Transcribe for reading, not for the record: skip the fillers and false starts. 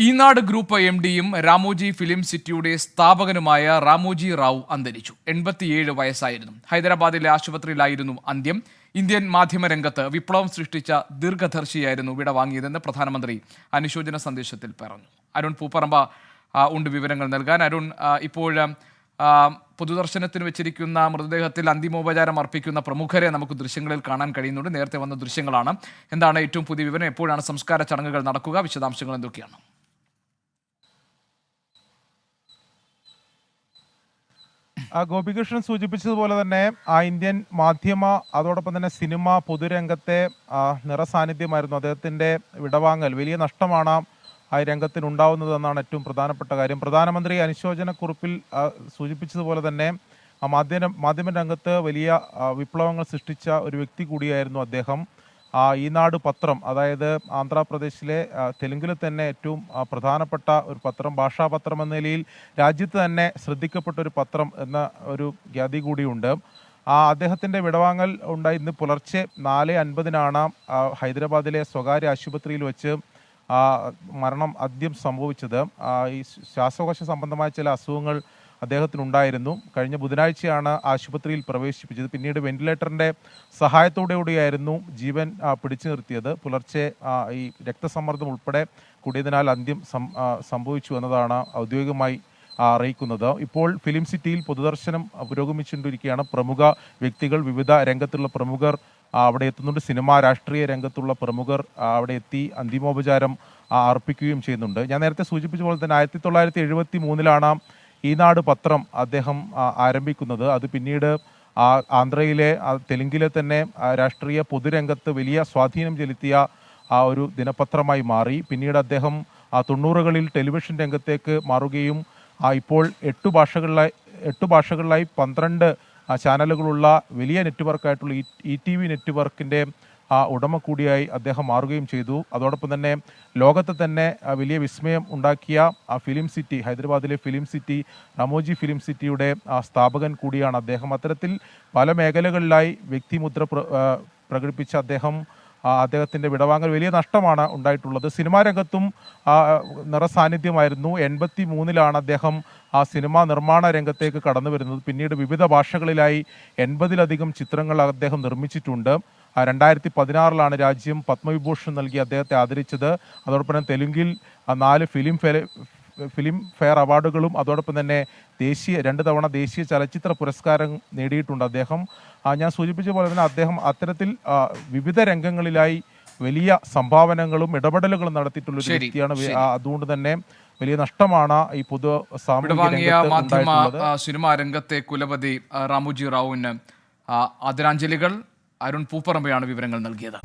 ഈനാട് group MD-യും Ramoji film സിറ്റിയുടെ സ്ഥാപകനുമായ രാമോജി റാവു അന്തരിച്ചു. 87 വയസ്സായിരുന്നു. ഹൈദരാബാദിലെ ആശുപത്രിയിലായിരുന്നു അന്ത്യം. ഇന്ത്യൻ മാധ്യമരംഗത്ത് വിപ്ലവം സൃഷ്ടിച്ച ദീർഘദർശിയായിരുന്നു വിടവാങ്ങിയതെന്ന് പ്രധാനമന്ത്രി അനുശോചന സന്ദേശത്തിൽ പറഞ്ഞു. അരുൺ പൂപ്പറമ്പ ഉണ്ട് വിവരങ്ങൾ നൽകാൻ. അരുൺ, ഇപ്പോൾ പൊതുദർശനത്തിന് വെച്ചിരിക്കുന്ന മൃതദേഹത്തിൽ അന്തിമോപചാരം അർപ്പിക്കുന്ന പ്രമുഖരെ നമുക്ക് ദൃശ്യങ്ങളിൽ കാണാൻ കഴിയുന്നുണ്ട്. നേരത്തെ വന്ന ദൃശ്യങ്ങളാണ്. എന്താണ് ഏറ്റവും പുതിയ വിവരം? എപ്പോഴാണ് സംസ്കാര ചടങ്ങുകൾ നടക്കുക? വിശദാംശങ്ങൾ എന്തൊക്കെയാണ്? ഗോപികൃഷ്ണൻ സൂചിപ്പിച്ചതുപോലെ തന്നെ ഇന്ത്യൻ മാധ്യമ അതോടൊപ്പം തന്നെ സിനിമ പൊതുരംഗത്തെ നിറസാന്നിധ്യമായിരുന്നു. അദ്ദേഹത്തിന്റെ വിടവാങ്ങൽ വലിയ നഷ്ടമാണ് ആ രംഗത്തിനുണ്ടാവുന്നതെന്നാണ് ഏറ്റവും പ്രധാനപ്പെട്ട കാര്യം. പ്രധാനമന്ത്രി അനുശോചനക്കുറിപ്പിൽ സൂചിപ്പിച്ചതുപോലെ തന്നെ മാധ്യമ രംഗത്ത് വലിയ വിപ്ലവങ്ങൾ സൃഷ്ടിച്ച ഒരു വ്യക്തി കൂടിയായിരുന്നു അദ്ദേഹം. ഈനാട് പത്രം, അതായത് ആന്ധ്രാപ്രദേശിലെ തെലുങ്കിൽ തന്നെ ഏറ്റവും പ്രധാനപ്പെട്ട ഒരു പത്രം, ഭാഷാപത്രം എന്ന നിലയിൽ രാജ്യത്ത് തന്നെ ശ്രദ്ധിക്കപ്പെട്ട ഒരു പത്രം എന്ന ഒരു ഖ്യാതി കൂടിയുണ്ട്. അദ്ദേഹത്തിൻ്റെ വിടവാങ്ങൽ ഉണ്ടായി ഇന്ന് പുലർച്ചെ 4:50-നാണ് ഹൈദരാബാദിലെ സ്വകാര്യ ആശുപത്രിയിൽ വെച്ച് മരണം ആദ്യം സംഭവിച്ചത്. ഈ ശ്വാസകോശ സംബന്ധമായ ചില അസുഖങ്ങൾ അദ്ദേഹത്തിനുണ്ടായിരുന്നു. കഴിഞ്ഞ ബുധനാഴ്ചയാണ് ആശുപത്രിയിൽ പ്രവേശിപ്പിച്ചത്. പിന്നീട് വെന്റിലേറ്ററിന്റെ സഹായത്തോടുകൂടിയായിരുന്നു ജീവൻ പിടിച്ചു നിർത്തിയത്. പുലർച്ചെ ഈ രക്തസമ്മർദ്ദം ഉൾപ്പെടെ കൂടിയതിനാൽ അന്ത്യം സംഭവിച്ചു എന്നതാണ് ഔദ്യോഗികമായി അറിയിക്കുന്നത്. ഇപ്പോൾ ഫിലിം സിറ്റിയിൽ പൊതുദർശനം പുരോഗമിച്ചുകൊണ്ടിരിക്കുകയാണ്. പ്രമുഖ വ്യക്തികൾ, വിവിധ രംഗത്തുള്ള പ്രമുഖർ അവിടെ എത്തുന്നുണ്ട്. സിനിമ, രാഷ്ട്രീയ രംഗത്തുള്ള പ്രമുഖർ അവിടെ എത്തി അന്തിമോപചാരം അർപ്പിക്കുകയും ചെയ്യുന്നുണ്ട്. ഞാൻ നേരത്തെ സൂചിപ്പിച്ച പോലെ തന്നെ 1973-ലാണ് ഈനാട് പത്രം അദ്ദേഹം ആരംഭിക്കുന്നത്. അത് പിന്നീട് ആന്ധ്രയിലെ തെലുങ്കിലെ തന്നെ രാഷ്ട്രീയ പൊതുരംഗത്ത് വലിയ സ്വാധീനം ചെലുത്തിയ ഒരു ദിനപത്രമായി മാറി. പിന്നീട് അദ്ദേഹം 90-കളിൽ ടെലിവിഷൻ രംഗത്തേക്ക് മാറുകയും ഇപ്പോൾ 8 ഭാഷകളിലായി 12 ചാനലുകളുള്ള വലിയ നെറ്റ്വർക്കായിട്ടുള്ള ETV നെറ്റ്വർക്കിൻ്റെ ഉടമ കൂടിയായി അദ്ദേഹം മാറുകയും ചെയ്തു. അതോടൊപ്പം തന്നെ ലോകത്തെ തന്നെ വലിയ വിസ്മയം ഉണ്ടാക്കിയ ഫിലിം സിറ്റി, ഹൈദരാബാദിലെ ഫിലിം സിറ്റി, രാമോജി ഫിലിം സിറ്റിയുടെ സ്ഥാപകൻ കൂടിയാണ് അദ്ദേഹം. അത്തരത്തിൽ പല മേഖലകളിലായി വ്യക്തിമുദ്ര പ്രകടിപ്പിച്ച അദ്ദേഹത്തിൻ്റെ വിടവാങ്ങൽ വലിയ നഷ്ടമാണ് ഉണ്ടായിട്ടുള്ളത്. സിനിമാ രംഗത്തും നിറസാന്നിധ്യമായിരുന്നു. 83-ലാണ് അദ്ദേഹം സിനിമാ നിർമ്മാണ രംഗത്തേക്ക് കടന്നു വരുന്നത്. പിന്നീട് വിവിധ ഭാഷകളിലായി 80-ലധികം ചിത്രങ്ങൾ അദ്ദേഹം നിർമ്മിച്ചിട്ടുണ്ട്. 2016-ലാണ് രാജ്യം പത്മവിഭൂഷൺ നൽകി അദ്ദേഹത്തെ ആദരിച്ചത്. അതോടൊപ്പം തന്നെ തെലുങ്കിൽ 4 ഫിലിം ഫെയർ അവാർഡുകളും അതോടൊപ്പം തന്നെ 2 തവണ ദേശീയ ചലച്ചിത്ര പുരസ്കാരം നേടിയിട്ടുണ്ട് അദ്ദേഹം. ഞാൻ സൂചിപ്പിച്ച പോലെ തന്നെ അദ്ദേഹം അത്തരത്തിൽ വിവിധ രംഗങ്ങളിലായി വലിയ സംഭാവനകളും ഇടപെടലുകളും നടത്തിയിട്ടുള്ള ഒരു വ്യക്തിയാണ്. അതുകൊണ്ട് തന്നെ വലിയ നഷ്ടമാണ് ഈ പൊതു സിനിമാ രംഗത്തെ കുലപതി രാമോജി റാവുവിന് ആദരാഞ്ജലികൾ. അരുൺ പൂപ്പറമ്പയാണ് വിവരങ്ങൾ നൽകിയത്.